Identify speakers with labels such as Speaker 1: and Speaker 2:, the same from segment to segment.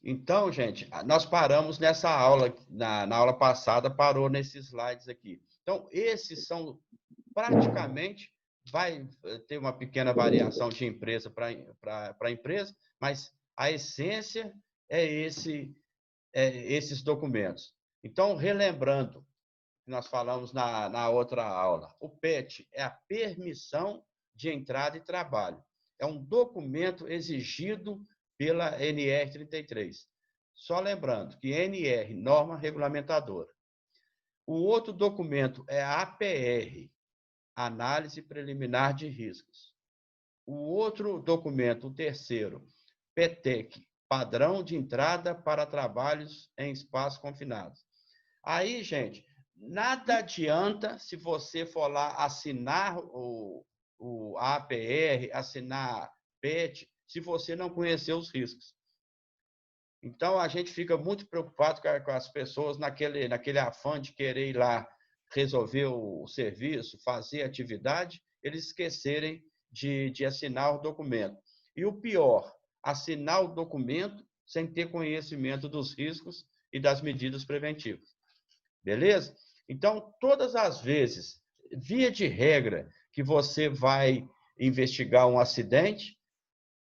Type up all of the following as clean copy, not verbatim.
Speaker 1: Então, gente, nós paramos nessa aula, na aula passada, parou nesses slides aqui. Então, esses são praticamente, vai ter uma pequena variação de empresa para empresa, mas a essência é esses documentos. Então, relembrando, nós falamos na outra aula, o PET é a permissão de entrada e trabalho. É um documento exigido pela NR 33. Só lembrando que NR, norma regulamentadora. O outro documento é a APR, análise preliminar de riscos. O outro documento, o terceiro, PETEC, padrão de entrada para trabalhos em espaços confinados. Aí, gente, nada adianta se você for lá assinar o APR, assinar PET, se você não conhecer os riscos. Então, a gente fica muito preocupado com as pessoas naquele afã de querer ir lá resolver o serviço, fazer atividade, eles esquecerem de assinar o documento. E o pior, assinar o documento sem ter conhecimento dos riscos e das medidas preventivas. Beleza? Então, todas as vezes, via de regra, que você vai investigar um acidente,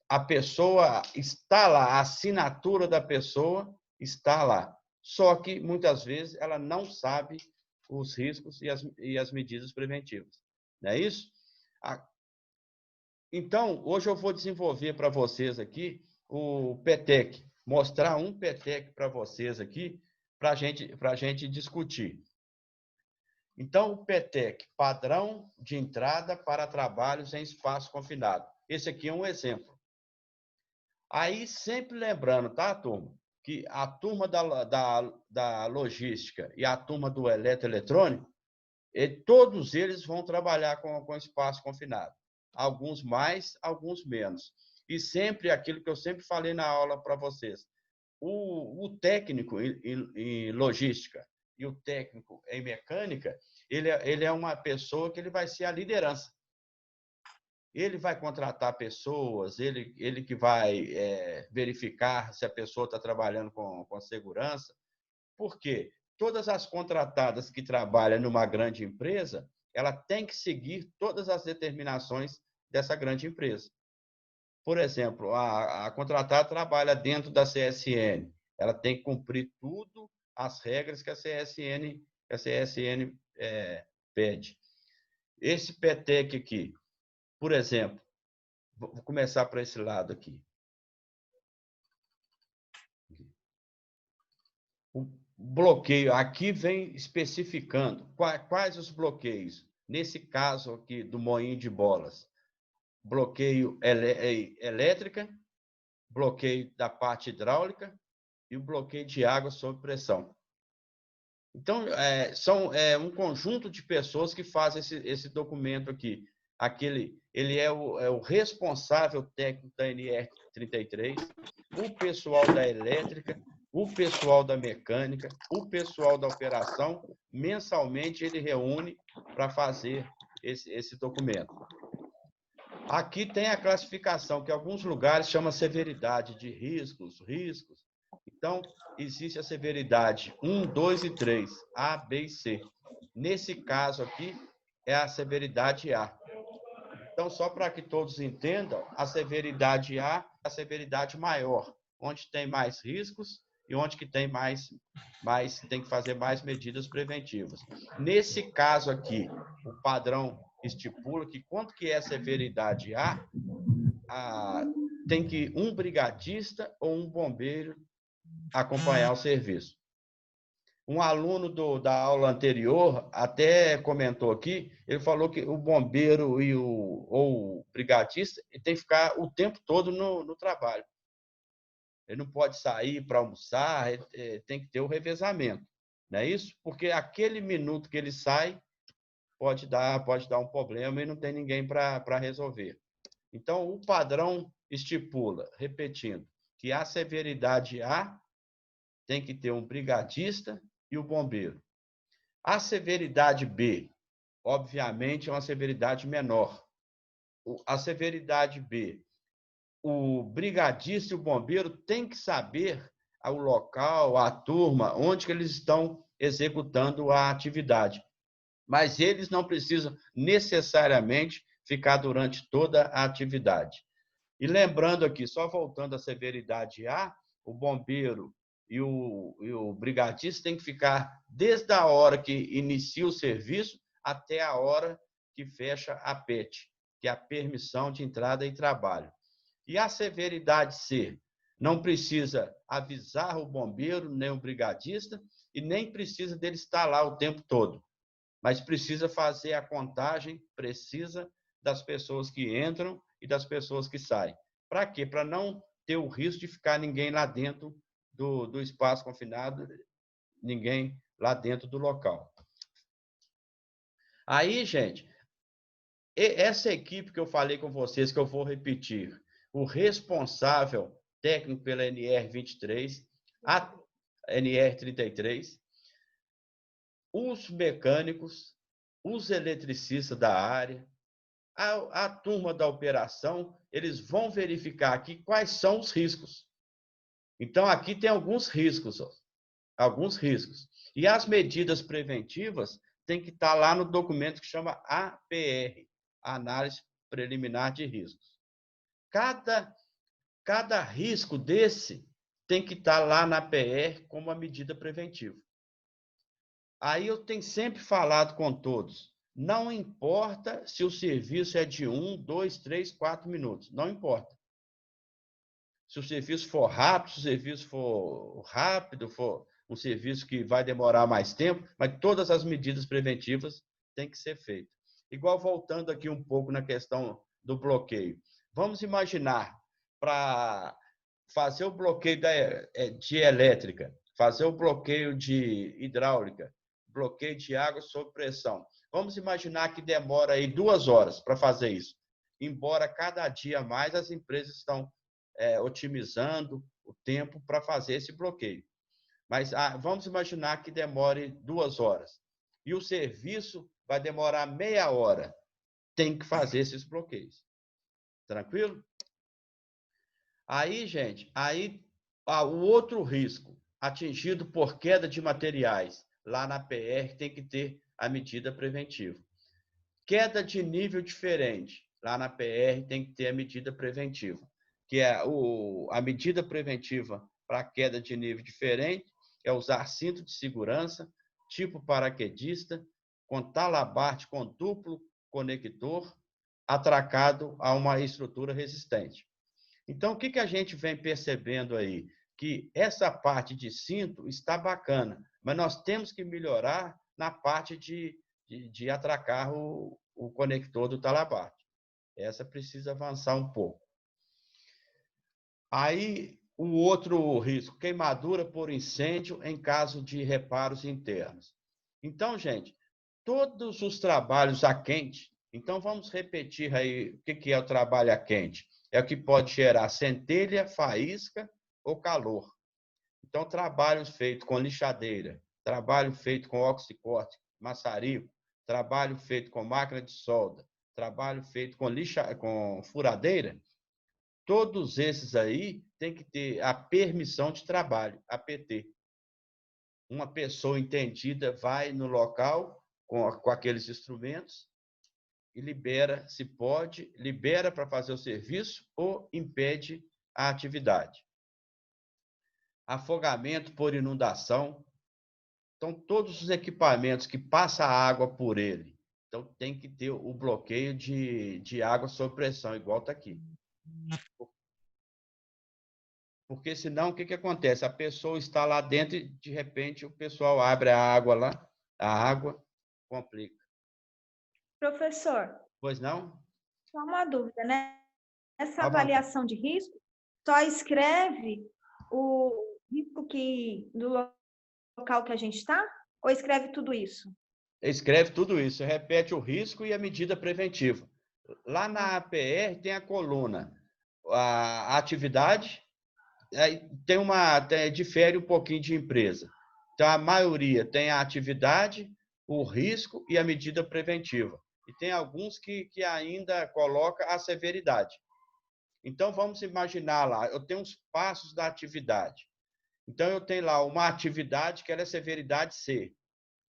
Speaker 1: a pessoa está lá, a assinatura da pessoa está lá. Só que, muitas vezes, ela não sabe os riscos e as medidas preventivas. Não é isso? Então, hoje eu vou desenvolver para vocês aqui o PETEC, mostrar um PETEC para vocês aqui, para a gente discutir. Então, o PETEC, padrão de entrada para trabalhos em espaço confinado. Esse aqui é um exemplo. Aí, sempre lembrando, tá, turma? Que a turma da logística e a turma do eletroeletrônico, todos eles vão trabalhar com espaço confinado. Alguns mais, alguns menos. E sempre aquilo que eu sempre falei na aula para vocês. O técnico em logística e o técnico em mecânica, ele é uma pessoa que ele vai ser a liderança. Ele vai contratar pessoas, ele que vai verificar se a pessoa está trabalhando com segurança. Por quê? Todas as contratadas que trabalham numa grande empresa, ela tem que seguir todas as determinações dessa grande empresa. Por exemplo, a contratada trabalha dentro da CSN, ela tem que cumprir tudo as regras que a CSN pede. Esse PETEC aqui, por exemplo, vou começar para esse lado aqui. O bloqueio aqui vem especificando quais os bloqueios. Nesse caso aqui do moinho de bolas, bloqueio elétrica, bloqueio da parte hidráulica e o bloqueio de água sob pressão. Então, são um conjunto de pessoas que fazem esse documento aqui. Ele é o responsável técnico da NR 33, o pessoal da elétrica, o pessoal da mecânica, o pessoal da operação. Mensalmente, ele reúne para fazer esse documento. Aqui tem a classificação, que em alguns lugares chama severidade de riscos. Então, existe a severidade 1, 2 e 3, A, B e C. Nesse caso aqui, é a severidade A. Então, só para que todos entendam, a severidade A é a severidade maior, onde tem mais riscos e onde que tem tem que fazer mais medidas preventivas. Nesse caso aqui, o padrão estipula que quanto que é a severidade A, tem que um brigadista ou um bombeiro acompanhar o serviço. Um aluno da aula anterior até comentou aqui, ele falou que o bombeiro ou o brigadista tem que ficar o tempo todo no trabalho. Ele não pode sair para almoçar, tem que ter o revezamento. Não é isso? Porque aquele minuto que ele sai pode dar um problema e não tem ninguém para resolver. Então, o padrão estipula, repetindo, que a severidade A tem que ter um brigadista e o bombeiro. A severidade B, obviamente, é uma severidade menor. A severidade B, o brigadista e o bombeiro têm que saber o local, a turma, onde que eles estão executando a atividade. Mas eles não precisam necessariamente ficar durante toda a atividade. E lembrando aqui, só voltando à severidade A, o bombeiro e o brigadista têm que ficar desde a hora que inicia o serviço até a hora que fecha a PET, que é a permissão de entrada e trabalho. E a severidade C, não precisa avisar o bombeiro, nem o brigadista, e nem precisa dele estar lá o tempo todo, mas precisa fazer a contagem precisa das pessoas que entram e das pessoas que saem. Para quê? Para não ter o risco de ficar ninguém lá dentro do espaço confinado, ninguém lá dentro do local. Aí, gente, essa equipe que eu falei com vocês, que eu vou repetir, o responsável técnico pela NR23, a NR33, os mecânicos, os eletricistas da área, a turma da operação, eles vão verificar aqui quais são os riscos. Então, aqui tem alguns riscos, alguns riscos. E as medidas preventivas têm que estar lá no documento que chama APR, Análise Preliminar de Riscos. Cada risco desse tem que estar lá na PR como uma medida preventiva. Aí eu tenho sempre falado com todos, não importa se o serviço é de 1, 2, 3, 4 minutos, não importa. Se o serviço for rápido, se o serviço for rápido, for um serviço que vai demorar mais tempo, mas todas as medidas preventivas têm que ser feitas. Igual voltando aqui um pouco na questão do bloqueio. Vamos imaginar, para fazer o bloqueio de elétrica, fazer o bloqueio de hidráulica, bloqueio de água sob pressão. Vamos imaginar que demora aí 2 horas para fazer isso. Embora cada dia mais as empresas estão otimizando o tempo para fazer esse bloqueio. Mas vamos imaginar que demore 2 horas. E o serviço vai demorar meia hora. Tem que fazer esses bloqueios. Tranquilo? Aí, gente, o outro risco, atingido por queda de materiais, lá na PR tem que ter a medida preventiva. Queda de nível diferente, lá na PR tem que ter a medida preventiva, que é a medida preventiva para queda de nível diferente, é usar cinto de segurança, tipo paraquedista, com talabarte com duplo conector, atracado a uma estrutura resistente. Então, o que a gente vem percebendo aí? Que essa parte de cinto está bacana, mas nós temos que melhorar na parte de atracar o conector do talabarte. Essa precisa avançar um pouco. Aí, o outro risco, queimadura por incêndio em caso de reparos internos. Então, gente, todos os trabalhos a quente, então vamos repetir aí o que é o trabalho a quente. É o que pode gerar centelha, faísca ou calor. Então, trabalhos feitos com lixadeira, trabalho feito com oxicorte, maçarico, trabalho feito com máquina de solda, trabalho feito com furadeira, todos esses aí têm que ter a permissão de trabalho, APT. Uma pessoa entendida vai no local com aqueles instrumentos e libera, se pode, libera para fazer o serviço ou impede a atividade. Afogamento por inundação. Então, todos os equipamentos que passam água por ele, então tem que ter o bloqueio de água sob pressão, igual está aqui. Porque senão, o que acontece? A pessoa está lá dentro e, de repente, o pessoal abre a água lá, a água complica.
Speaker 2: Professor,
Speaker 1: Pois não?
Speaker 2: só uma dúvida, né? Essa avaliação de risco só escreve o risco do local que a gente está? Ou escreve tudo isso?
Speaker 1: Escreve tudo isso, repete o risco e a medida preventiva. Lá na APR tem a coluna, a atividade, aí difere um pouquinho de empresa. Então, a maioria tem a atividade, o risco e a medida preventiva. E tem alguns que ainda coloca a severidade. Então, vamos imaginar lá, eu tenho os passos da atividade. Então, eu tenho lá uma atividade que ela é severidade C,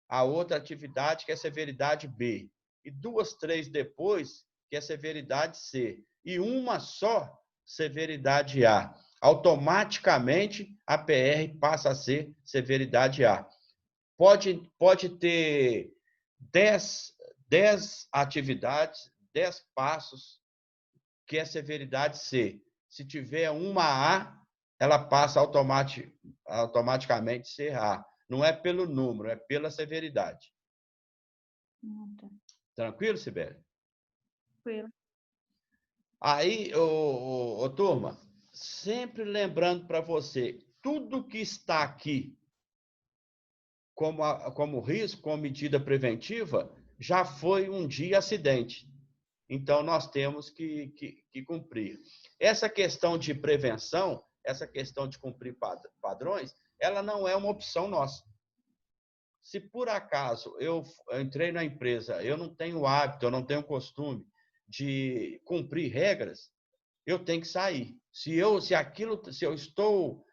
Speaker 1: a outra atividade que é severidade B, e 2, 3 depois, que é severidade C, e uma só severidade A. Automaticamente, a PR passa a ser severidade A. Pode ter 10 atividades, 10 passos, que é severidade C. Se tiver uma A, ela passa automaticamente a ser A. Não é pelo número, é pela severidade.
Speaker 2: Tá.
Speaker 1: Tranquilo, Sibeli?
Speaker 2: Tranquilo.
Speaker 1: Aí, turma, sempre lembrando para você, tudo que está aqui como risco, como medida preventiva, já foi um dia acidente. Então, nós temos que cumprir. Essa questão de prevenção, essa questão de cumprir padrões, ela não é uma opção nossa. Se por acaso eu entrei na empresa, eu não tenho hábito, eu não tenho costume de cumprir regras, eu tenho que sair. Se eu estou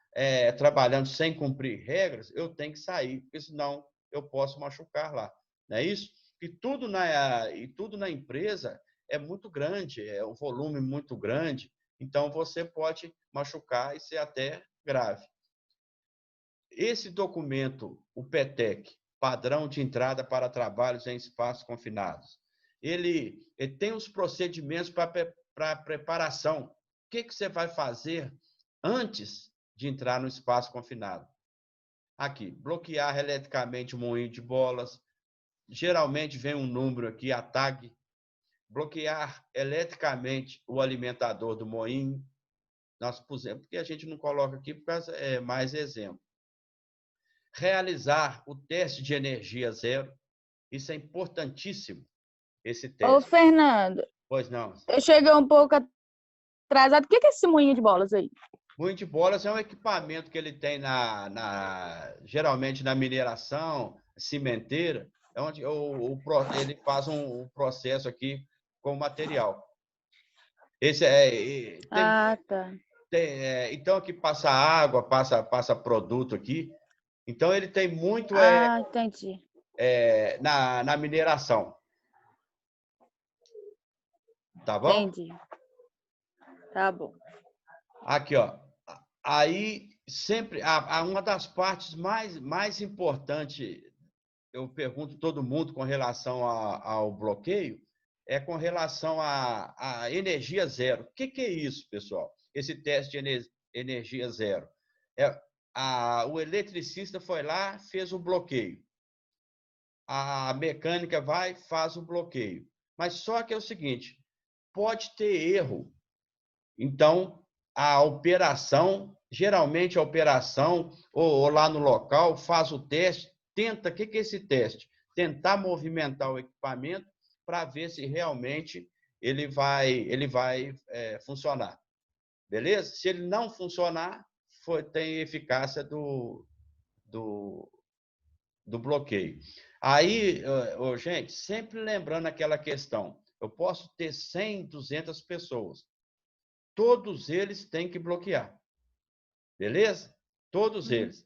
Speaker 1: trabalhando sem cumprir regras, eu tenho que sair, porque senão eu posso machucar lá. Não é isso? E tudo na empresa é muito grande, é um volume muito grande, então você pode machucar e ser até grave. Esse documento, o PETEC, Padrão de Entrada para Trabalhos em Espaços Confinados, ele tem os procedimentos para preparação. O que você vai fazer antes de entrar no espaço confinado? Aqui, bloquear eletricamente o moinho de bolas. Geralmente vem um número aqui, a tag. Bloquear eletricamente o alimentador do moinho. Nós pusemos, porque a gente não coloca aqui, por causa é mais exemplo. Realizar o teste de energia zero. Isso é importantíssimo, esse
Speaker 3: Ô,
Speaker 1: teste.
Speaker 3: Fernando,
Speaker 1: Pois não.
Speaker 3: eu cheguei um pouco atrasado. O que é esse moinho de bolas aí?
Speaker 1: Moinho de bolas é um equipamento que ele tem geralmente na mineração, cimenteira, é onde ele faz um processo aqui com o material. Esse
Speaker 3: Tá.
Speaker 1: então aqui passa água, passa produto aqui. Então ele tem muito
Speaker 3: Entendi.
Speaker 1: na mineração. Tá bom?
Speaker 3: Entendi. Tá bom.
Speaker 1: Aqui, ó. Aí sempre uma das partes mais importantes, eu pergunto todo mundo com relação ao bloqueio, é com relação à energia zero. O que é isso, pessoal? Esse teste de energia zero. O eletricista foi lá, fez o bloqueio. A mecânica faz o bloqueio. Mas só que é o seguinte, pode ter erro. Então, geralmente a operação, ou lá no local, faz o teste, tenta, o que é esse teste? Tentar movimentar o equipamento para ver se realmente ele vai funcionar. Beleza? Se ele não funcionar, tem eficácia do bloqueio. Aí, gente, sempre lembrando aquela questão, eu posso ter 100, 200 pessoas. Todos eles têm que bloquear. Beleza? Todos eles. O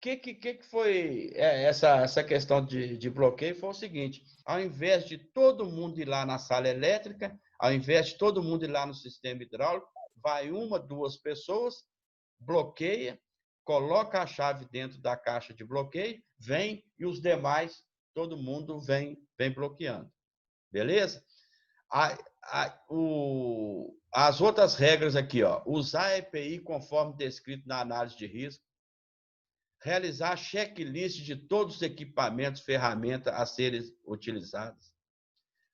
Speaker 1: que foi essa questão de bloqueio? Foi o seguinte, ao invés de todo mundo ir lá na sala elétrica, ao invés de todo mundo ir lá no sistema hidráulico, vai 1, 2 pessoas, bloqueia, coloca a chave dentro da caixa de bloqueio, vem e os demais, todo mundo vem bloqueando. Beleza? As outras regras aqui, ó, usar a EPI conforme descrito na análise de risco, realizar checklist de todos os equipamentos, ferramentas a serem utilizadas.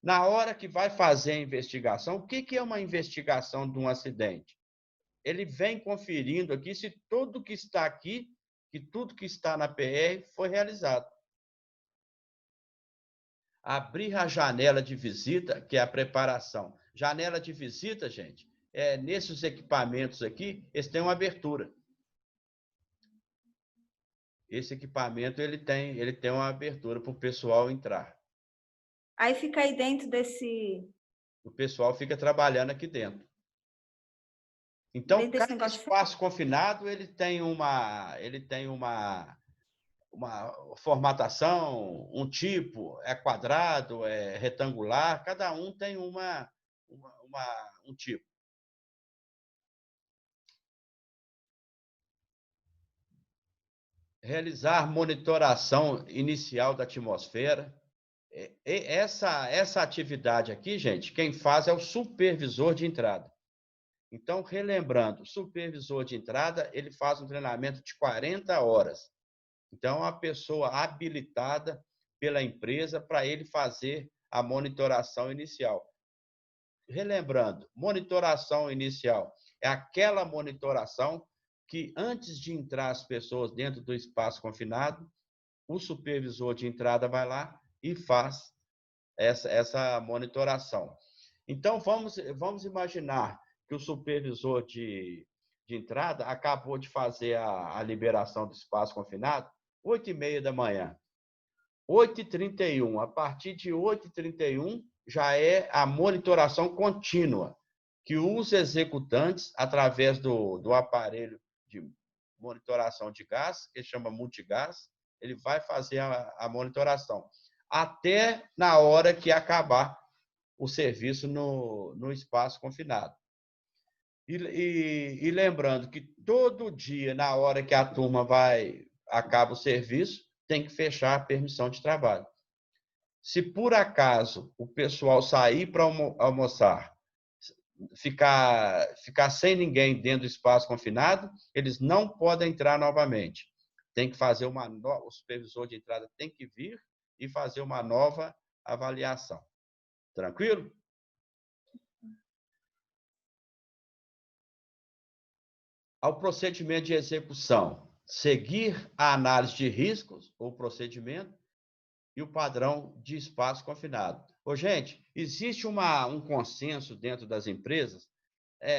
Speaker 1: Na hora que vai fazer a investigação, o que é uma investigação de um acidente? Ele vem conferindo aqui se tudo que está aqui, que tudo que está na PR foi realizado. Abrir a janela de visita, que é a preparação. Janela de visita, gente, nesses equipamentos aqui, eles têm uma abertura. Esse equipamento ele tem uma abertura para o pessoal entrar.
Speaker 2: Aí fica aí dentro desse...
Speaker 1: O pessoal fica trabalhando aqui dentro. Então,
Speaker 2: Desse
Speaker 1: cada
Speaker 2: negócio de
Speaker 1: espaço confinado uma formatação, um tipo, é quadrado, é retangular, cada um tem um tipo. Realizar monitoração inicial da atmosfera. Essa atividade aqui, gente, quem faz é o supervisor de entrada. Então, relembrando, o supervisor de entrada, ele faz um treinamento de 40 horas. Então, a pessoa habilitada pela empresa para ele fazer a monitoração inicial. Relembrando, monitoração inicial é aquela monitoração que, antes de entrar as pessoas dentro do espaço confinado, o supervisor de entrada vai lá e faz essa monitoração. Então, vamos imaginar que o supervisor de entrada acabou de fazer a liberação do espaço confinado 8h30 da manhã. 8h31, a partir de 8h31, já é a monitoração contínua, que os executantes, através do aparelho de monitoração de gás, que chama multigás, ele vai fazer a monitoração, até na hora que acabar o serviço no espaço confinado. E lembrando que todo dia, na hora que a turma acaba o serviço, tem que fechar a permissão de trabalho. Se por acaso o pessoal sair para almoçar, ficar sem ninguém dentro do espaço confinado, eles não podem entrar novamente. Tem que fazer o supervisor de entrada tem que vir e fazer uma nova avaliação. Tranquilo? Ao procedimento de execução, seguir a análise de riscos, ou procedimento, e o padrão de espaço confinado. Gente, existe um consenso dentro das empresas,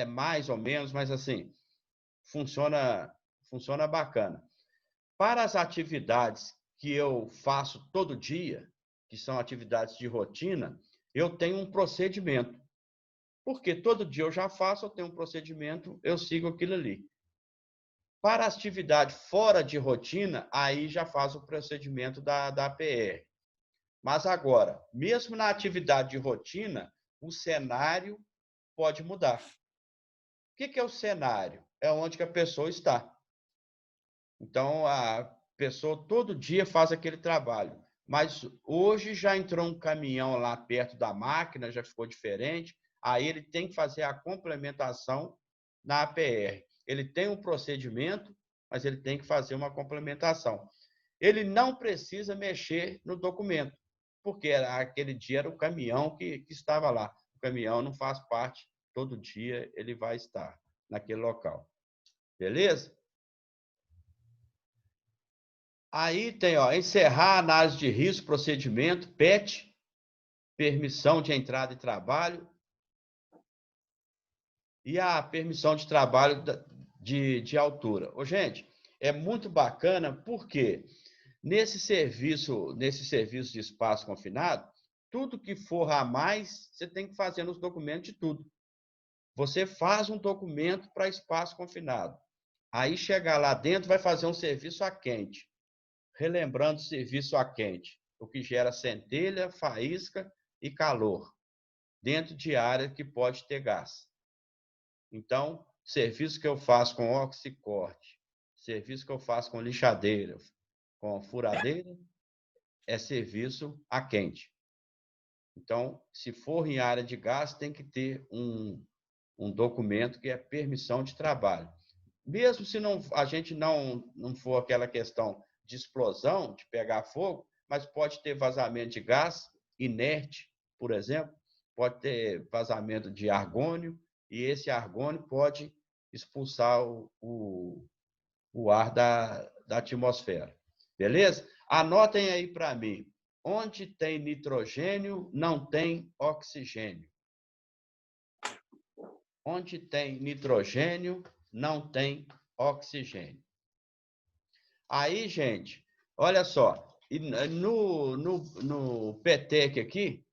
Speaker 1: mais ou menos, mas assim, funciona bacana. Para as atividades que eu faço todo dia, que são atividades de rotina, eu tenho um procedimento. Porque todo dia eu já faço, eu tenho um procedimento, eu sigo aquilo ali. Para a atividade fora de rotina, aí já faz o procedimento da PR. Mas agora, mesmo na atividade de rotina, o cenário pode mudar. O que é o cenário? É onde que a pessoa está. Então, a pessoa todo dia faz aquele trabalho. Mas hoje já entrou um caminhão lá perto da máquina, já ficou diferente. Aí ele tem que fazer a complementação na APR. Ele tem um procedimento, mas ele tem que fazer uma complementação. Ele não precisa mexer no documento, porque aquele dia era o caminhão que estava lá. O caminhão não faz parte, todo dia ele vai estar naquele local. Beleza? Aí tem, encerrar a análise de risco, procedimento, PET, permissão de entrada e trabalho, e a permissão de trabalho de altura. Gente, é muito bacana porque nesse serviço de espaço confinado, tudo que for a mais, você tem que fazer nos documentos de tudo. Você faz um documento para espaço confinado. Aí chegar lá dentro, vai fazer um serviço a quente. Relembrando o serviço a quente, o que gera centelha, faísca e calor, dentro de área que pode ter gás. Então, serviço que eu faço com oxicorte, serviço que eu faço com lixadeira, com furadeira, é serviço a quente. Então, se for em área de gás, tem que ter um documento que é permissão de trabalho. Mesmo se a gente não for aquela questão de explosão, de pegar fogo, mas pode ter vazamento de gás inerte, por exemplo, pode ter vazamento de argônio, e esse argônio pode expulsar o ar da atmosfera. Beleza? Anotem aí para mim. Onde tem nitrogênio, não tem oxigênio. Onde tem nitrogênio, não tem oxigênio. Aí, gente, olha só, no PETEC aqui,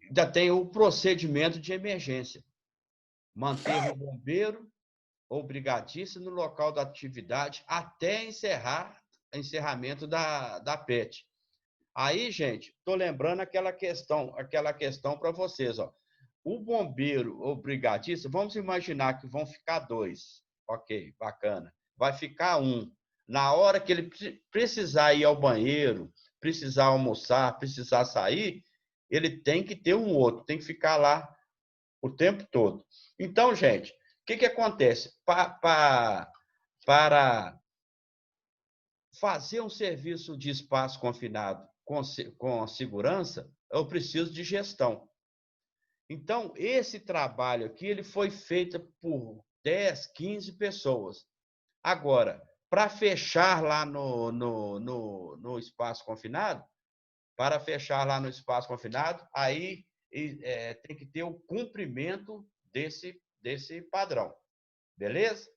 Speaker 1: ainda tem o procedimento de emergência. Manter o bombeiro ou brigadista no local da atividade até encerramento da PET. Aí, gente, estou lembrando aquela questão para vocês, ó. O bombeiro ou brigadista, vamos imaginar que vão ficar 2. Ok, bacana. Vai ficar 1. Na hora que ele precisar ir ao banheiro, precisar almoçar, precisar sair, ele tem que ter um outro, tem que ficar lá o tempo todo. Então, gente, o que acontece? Para fazer um serviço de espaço confinado com segurança, eu preciso de gestão. Então, esse trabalho aqui ele foi feito por 10, 15 pessoas. Agora, para fechar lá no espaço confinado, aí tem que ter o cumprimento desse padrão. Beleza?